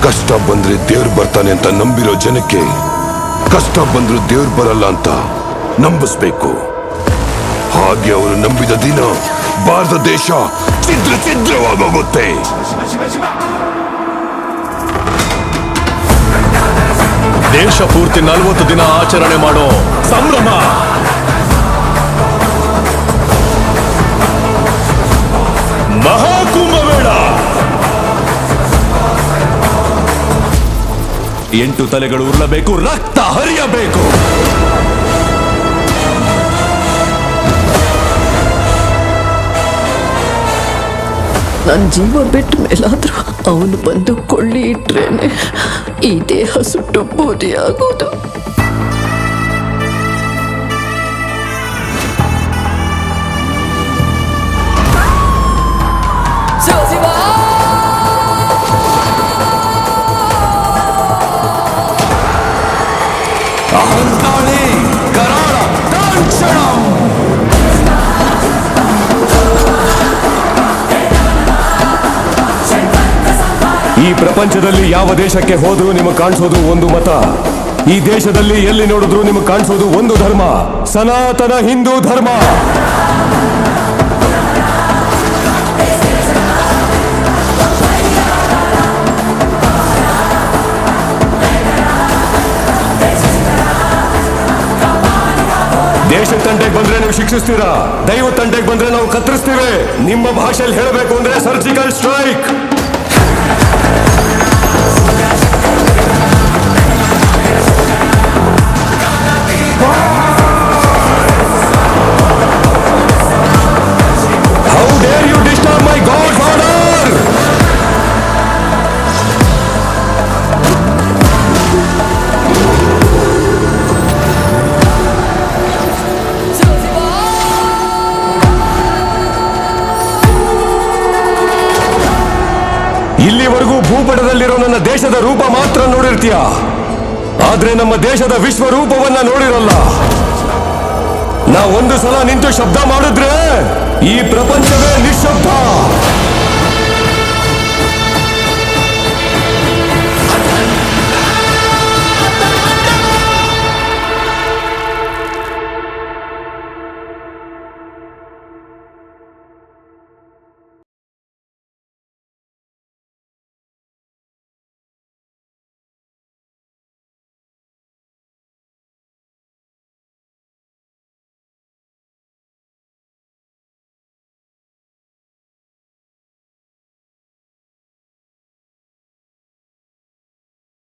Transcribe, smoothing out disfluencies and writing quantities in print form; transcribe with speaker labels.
Speaker 1: ಕಷ್ಟ ಬಂದ್ರೆ ದೇವ್ರು ಬರ್ತಾನೆ ಅಂತ ನಂಬಿರೋ ಜನಕ್ಕೆ ಕಷ್ಟ ಬಂದ್ರು ದೇವ್ರು ಬರಲ್ಲ ಅಂತ ನಂಬಿಸ್ಬೇಕು. ಹಾಗೆ ಅವರು ನಂಬಿದ ದಿನ ಭಾರತ ದೇಶ ಛಿದ್ರವಾಗೋಗುತ್ತೆ.
Speaker 2: ದೇಶ ಪೂರ್ತಿ 40 ದಿನ ಆಚರಣೆ ಮಾಡೋ ಸಂಭ್ರಮ. ಮಹಾಕುಂಭಮೇಳ. 8 ತಲೆಗಳು ಉರುಳಬೇಕು, ರಕ್ತ ಹರಿಯಬೇಕು.
Speaker 3: ನನ್ನ ಜೀವ ಬಿಟ್ಟ ಮೇಲಾದ್ರೂ ಅವನು ಬಂದು ಕೊಳ್ಳಿ ಇಟ್ರೇನೆ ಈ ದೇಹ ಸುಟ್ಟು ಬೂದಿ ಆಗೋದು.
Speaker 2: ಅಹಂಕಾಳಿ ಕರಾಳ ಕಾಂಚನ. ಈ ಪ್ರಪಂಚದಲ್ಲಿ ಯಾವ ದೇಶಕ್ಕೆ ಹೋದ್ರೂ ನಿಮಗೆ ಕಾಣಿಸೋದು ಒಂದು ಮತ. ಈ ದೇಶದಲ್ಲಿ ಎಲ್ಲಿ ನೋಡಿದ್ರೂ ನಿಮಗೆ ಕಾಣಿಸೋದು ಒಂದು ಧರ್ಮ, ಸನಾತನ ಹಿಂದೂ ಧರ್ಮ. ದೇಶ ತಂಟೆಗೆ ಬಂದ್ರೆ ನೀವು ಶಿಕ್ಷಿಸ್ತೀರಾ, ದೈವ ತಂಟೆಗೆ ಬಂದ್ರೆ ನಾವು ಕತ್ತರಿಸ್ತೀವಿ. ನಿಮ್ಮ ಭಾಷೆಯಲ್ಲಿ ಹೇಳಬೇಕು ಅಂದ್ರೆ surgical strike. How dare you disturb my God's order? ಇಲ್ಲಿವರೆಗೂ ಭೂಪಟದಲ್ಲಿರೋ ನನ್ನ ದೇಶದ ರೂಪ ಮಾತ್ರ ನೋಡಿರ್ತೀಯ, ಆದ್ರೆ ನಮ್ಮ ದೇಶದ ವಿಶ್ವರೂಪವನ್ನ ನೋಡಿರಲ್ಲ. ನಾ ಒಂದು ಸಲ ನಿಂತು ಶಬ್ದ ಮಾಡಿದ್ರೆ ಈ ಪ್ರಪಂಚವೇ ನಿಶ್ಶಬ್ದ.